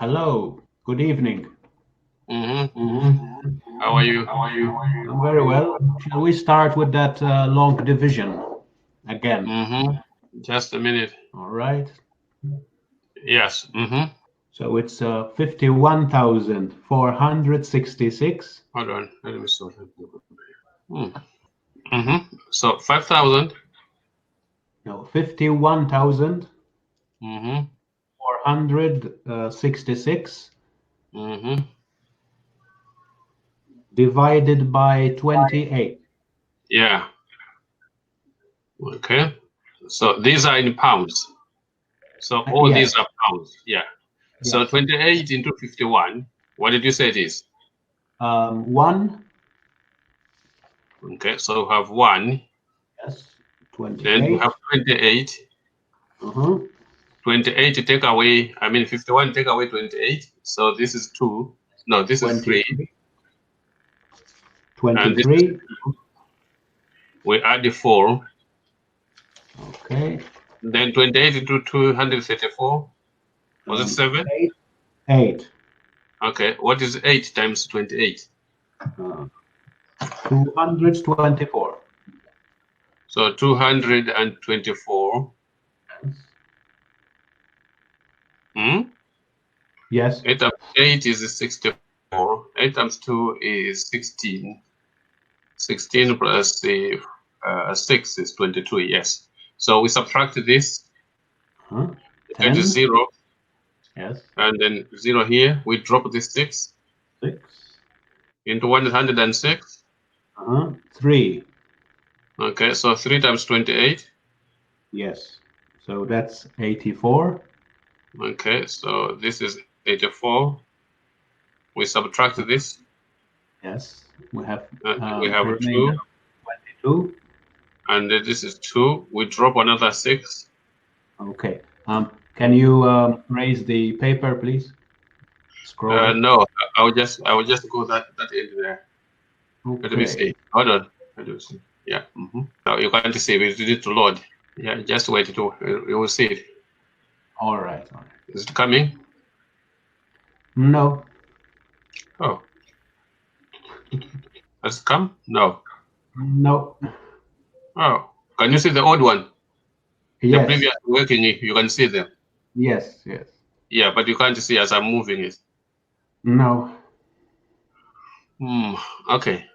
Hello, good evening. How are you? I'm very well. Shall we start with that long division again? Just a minute. All right. Yes. So it's 51,466. Hold on. Let me sort it. So 5,000. No, 51,466 divided by 28. Yeah. Okay. So these are in pounds. So all Yes. these are pounds. Yeah. So Yes. 28 into 51. What did you say it is? 1. Okay. So we have 1. Yes. 28. Then we have 28. 28 to take away, 51 take away 28. So this is 2. No, this is 3. 23. And this is 2. We add the 4. Okay. Then 28 into 234. Was it 7? 8. Okay. What is 8 times 28? 224. So 224. Yes. 8 times 8 is 64. 8 times 2 is 16. 16 plus the 6 is 22. Yes. So we subtract this. 10. Get 0. Yes. And then 0 here. We drop this 6. 6. Into 106. 3. Okay. So 3 times 28. Yes. So that's 84. Okay. So this is 84. We subtract this. Yes. We have We have 2. 22. And this is 2. We drop another 6. Okay. Can you raise the paper, please? Scroll. No, I will just go that end there. Okay. Let me see. Hold on. Let me see. Yeah. Now you can't see. We need to load. Yeah. Just wait. You will see it. All right. All right. Is it coming? No. Oh. Has it come? No. No. Oh. Can you see the old one? Yes. The previous working, you can see them. Yes. Yes. Yeah, but you can't see as I'm moving it. No. Okay.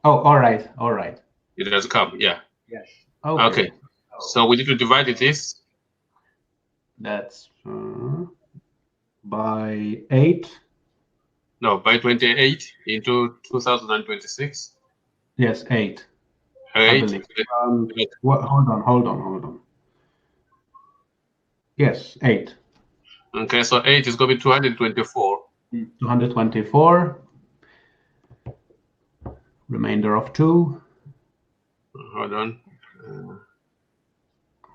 Oh, all right. All right. It has come. Yeah. Yes. Okay. So we need to divide this. That's by 8. No, by 28 into 2026. Yes, 8. 8. Hold on. Yes, 8. Okay, so 8 is going to be 224. 224. Remainder of 2. Hold on.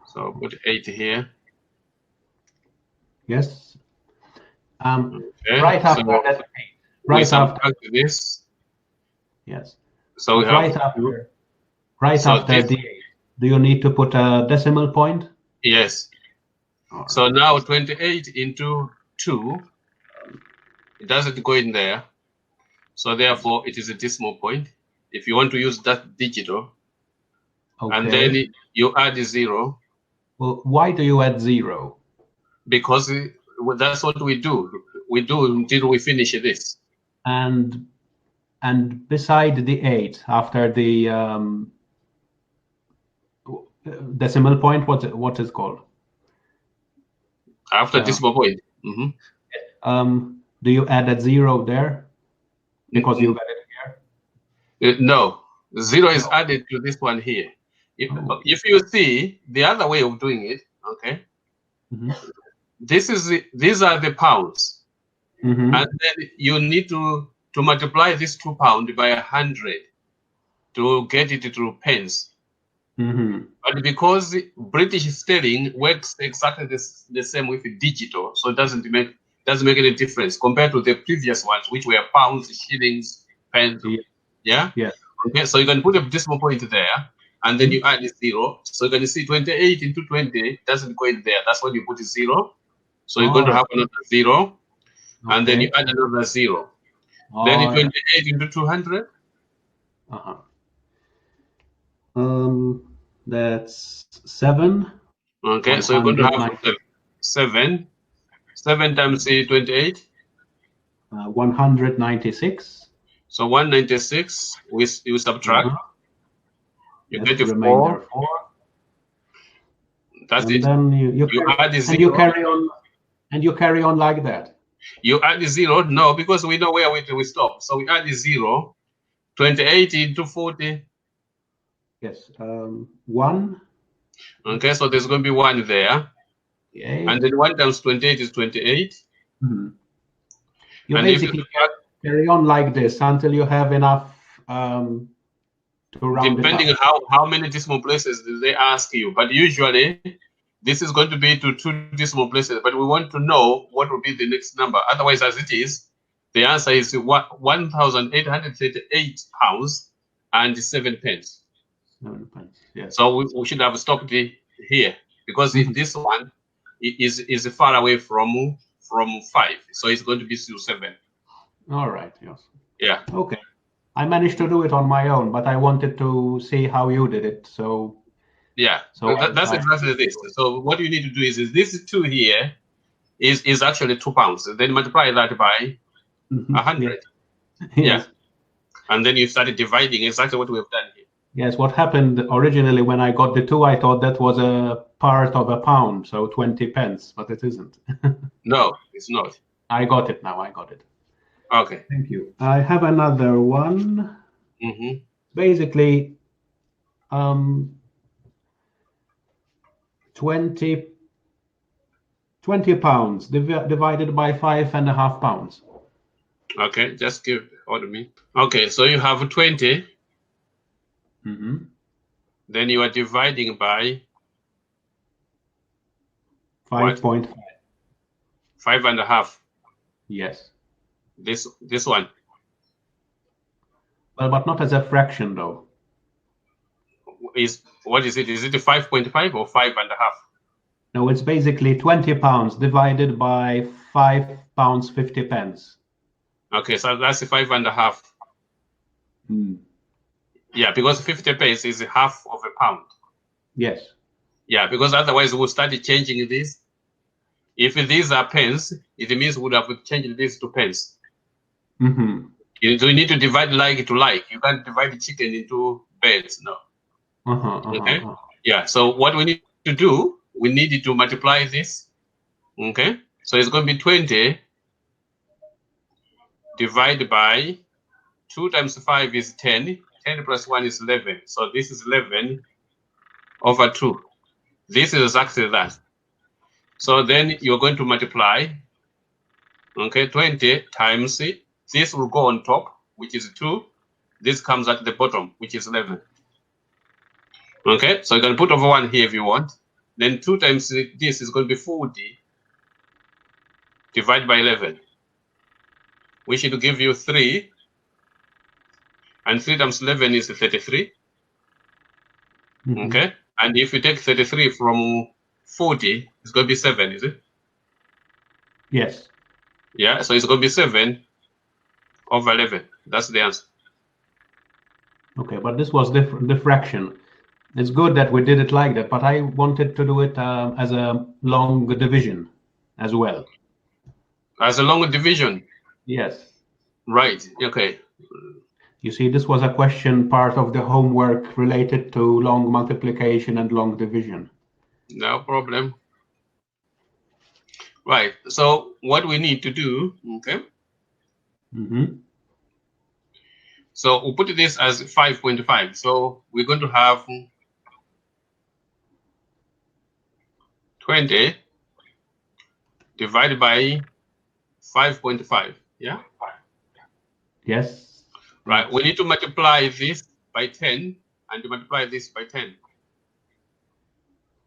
So put 8 here. Yes. Okay, right after so that 8. we subtract this. Yes. So we have after the 8. Do you need to put a decimal point? Yes. Right. So now 28 into 2, it doesn't go in there. So therefore, it is a decimal point. If you want to use that digital, and then you add 0. Well, why do you add 0? Because that's what we do. We do until we finish this. And beside the 8, after the decimal point, what is called? After decimal point. Do you add a 0 there? Because you got it here? No. 0 is added to this one here. If you see the other way of doing it, okay, these are the pounds. And then you need to multiply this £2 by 100 to get it to pence. But because British sterling works exactly the same with digital, so it doesn't make any difference compared to the previous ones, which were pounds, shillings, pence. Yeah. Okay, so you can put a decimal point there, and then you add 0. So you can see 28 into 20 doesn't go in there. That's when you put 0. So you're going to have another 0. and then you add another 0. Then 28 into 200. That's 7. Okay, so you're going to have 7 times 28. 196. So 196, you subtract. You get a 4. That's and it. Then you add the 0. And you carry on like that. You add the 0? No, because we know where we stop. So we add the 0. 28 into 40. Yes. 1. Okay, so there's going to be 1 there. Okay. And then 1 times 28 is 28. You and basically carry on like this until you have enough to round depending it up. on how many decimal places they ask you. But usually, this is going to be to 2 decimal places. But we want to know what will be the next number. Otherwise, as it is, the answer is 1,838 pounds and 7 pence. 7 pence. Yes. So we should have stopped here because this one is far away from 5, so it's going to be still 7. All right. Yes. Yeah. Okay. I managed to do it on my own, but I wanted to see how you did it. So yeah, so that's exactly this. So what you need to do is this 2 here is actually 2 pounds. Then multiply that by 100. Yes. And then you started dividing exactly what we have done here. Yes, what happened originally when I got the 2, I thought that was a part of a pound, so 20 pence, but it isn't. No, it's not. I got it now. I got it. Okay. Thank you. I have another one. Basically, 20 pounds divided by 5.5 pounds. Okay, just give order me. Okay, so you have 20. Then you are dividing by 5.5. 5.5. Yes. This one. Well, but not as a fraction though. What is it? Is it 5.5 or 5.5? No, it's basically 20 pounds divided by 5 pounds 50 pence. Okay, so that's 5.5. Yeah, because 50 pence is half of a pound. Yes. Yeah, because otherwise we'll start changing this. If these are pence, it means we would have changed this to pence. You need to divide like to like. You can't divide the chicken into birds, no. Okay. Yeah. So what we need to do, we need to multiply this. Okay. So it's going to be 20 divided by 2 times 5 is 10. 10 plus 1 is 11. So this is 11 over 2. This is exactly that. So then you're going to multiply. Okay, 20 times it. This will go on top, which is 2. This comes at the bottom, which is 11. Okay, so you can put over 1 here if you want. Then 2 times this is going to be 40 divided by 11, which should give you 3. And 3 times 11 is 33. Okay, and if you take 33 from 40, it's going to be 7, is it? Yes. Yeah, so it's going to be 7 over 11. That's the answer. Okay, but this was the fraction. It's good that we did it like that, but I wanted to do it as a long division as well. As a long division? Yes. Right, okay. You see, this was a question part of the homework related to long multiplication and long division. No problem. Right, so what we need to do, okay? So we'll put this as 5.5. So we're going to have 20 divided by 5.5, yeah? Yes. Right, we need to multiply this by 10 and to multiply this by 10.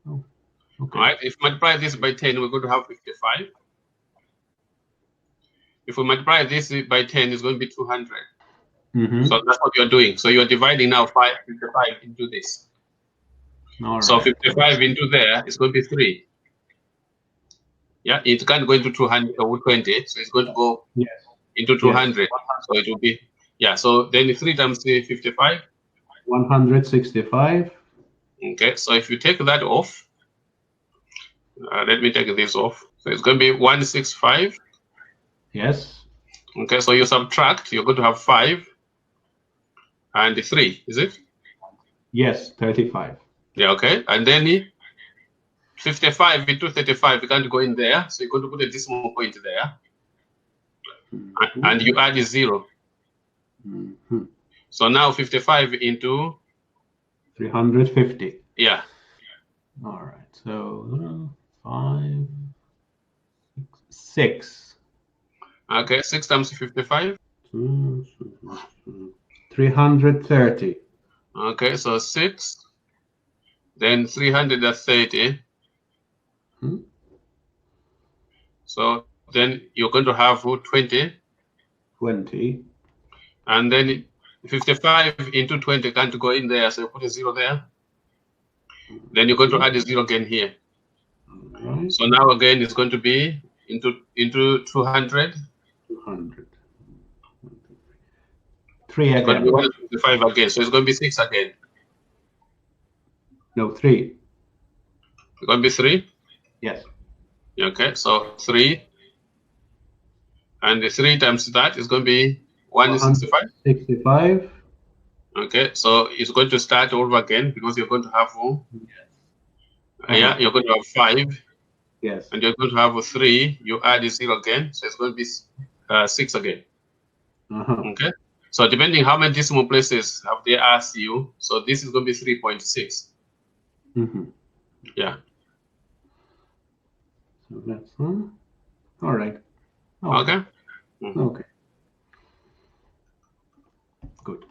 Oh, okay. All right, if we multiply this by 10, we're going to have 55. If we multiply this by 10, it's going to be 200. So that's what you're doing. So you're dividing now 55 into this. All so right. 55 into there is going to be 3. Yeah, it can't go into 200 or 20, so it's going to go into 200. Yes. So it will be, yeah, so then 3 times 55. 165. Okay, so if you take that off, let me take this off. So it's going to be 165. Yes. Okay, so you subtract, you're going to have 5 and 3, is it? Yes, 35. Yeah, okay. And then 55 into 35, you can't go in there, so you're going to put a decimal point there. And you add a 0. So now 55 into 350. Yeah. All right. So 5, 6. Okay, 6 times 55. 330. Okay, so 6, then 330. So then you're going to have 20. 20. And then 55 into 20 can't go in there, so you put a 0 there. Then you're going to add a 0 again here. Right. So now again it's going to be into 200. 200. 3 again. It's going to be 155 again, so it's going to be 6 again. No, 3. It's going to be 3? Yes. Okay, so 3. And the 3 times that is going to be 165. 65. Okay, so it's going to start over again because you're going to have yeah, you're going to have 5. Yes. And you're going to have 3. You add a 0 again, so it's going to be 6 again. Okay. So depending how many decimal places have they asked you, so this is going to be 3.6. Yeah. So that's all right. Okay. Okay. Good.